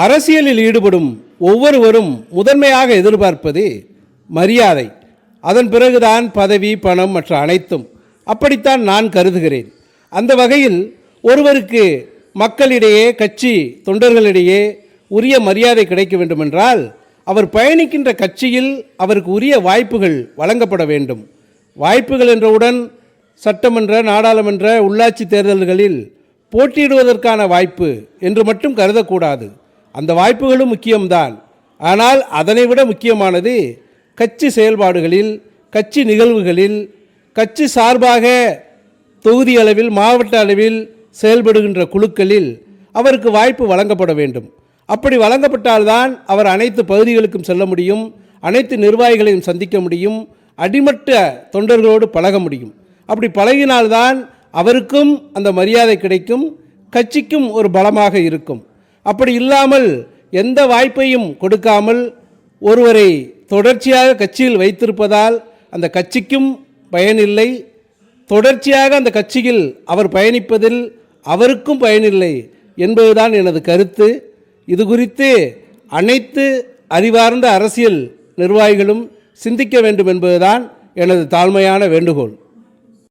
அரசியலில் ஈடுபடும் ஒவ்வொருவரும் முதன்மையாக எதிர்பார்ப்பது மரியாதை. அதன் பிறகுதான் பதவி, பணம் மற்ற அனைத்தும். அப்படித்தான் நான் கருதுகிறேன். அந்த வகையில் ஒருவருக்கு மக்களிடையே, கட்சி தொண்டர்களிடையே உரிய மரியாதை கிடைக்க வேண்டுமென்றால் அவர் பயணிக்கின்ற கட்சியில் அவருக்கு உரிய வாய்ப்புகள் வழங்கப்பட வேண்டும். வாய்ப்புகள் என்றவுடன் சட்டமன்ற, நாடாளுமன்ற, உள்ளாட்சி தேர்தல்களில் போட்டியிடுவதற்கான வாய்ப்பு என்று மட்டும் கருதக்கூடாது. அந்த வாய்ப்புகளும் முக்கியம்தான். ஆனால் அதனை விட முக்கியமானது கட்சி செயல்பாடுகளில், கட்சி நிகழ்வுகளில், கட்சி சார்பாக தொகுதி அளவில், மாவட்ட அளவில் செயல்படுகின்ற குழுக்களில் அவருக்கு வாய்ப்பு வழங்கப்பட வேண்டும். அப்படி வழங்கப்பட்டால்தான் அவர் அனைத்து பகுதிகளுக்கும் செல்ல முடியும், அனைத்து நிர்வாகிகளையும் சந்திக்க முடியும், அடிமட்ட தொண்டர்களோடு பழக முடியும். அப்படி பழகினால்தான் அவருக்கும் அந்த மரியாதை கிடைக்கும், கட்சிக்கும் ஒரு பலமாக இருக்கும். அப்படி இல்லாமல் எந்த வாய்ப்பையும் கொடுக்காமல் ஒருவரை தொடர்ச்சியாக கட்சியில் வைத்திருப்பதால் அந்த கட்சிக்கும் பயனில்லை, தொடர்ச்சியாக அந்த கட்சியில் அவர் பயணிப்பதில் அவருக்கும் பயனில்லை என்பதுதான் எனது கருத்து. இது குறித்து அனைத்து அறிவார்ந்த அரசியல் நிர்வாகிகளும் சிந்திக்க வேண்டும் என்பதுதான் எனது தாழ்மையான வேண்டுகோள்.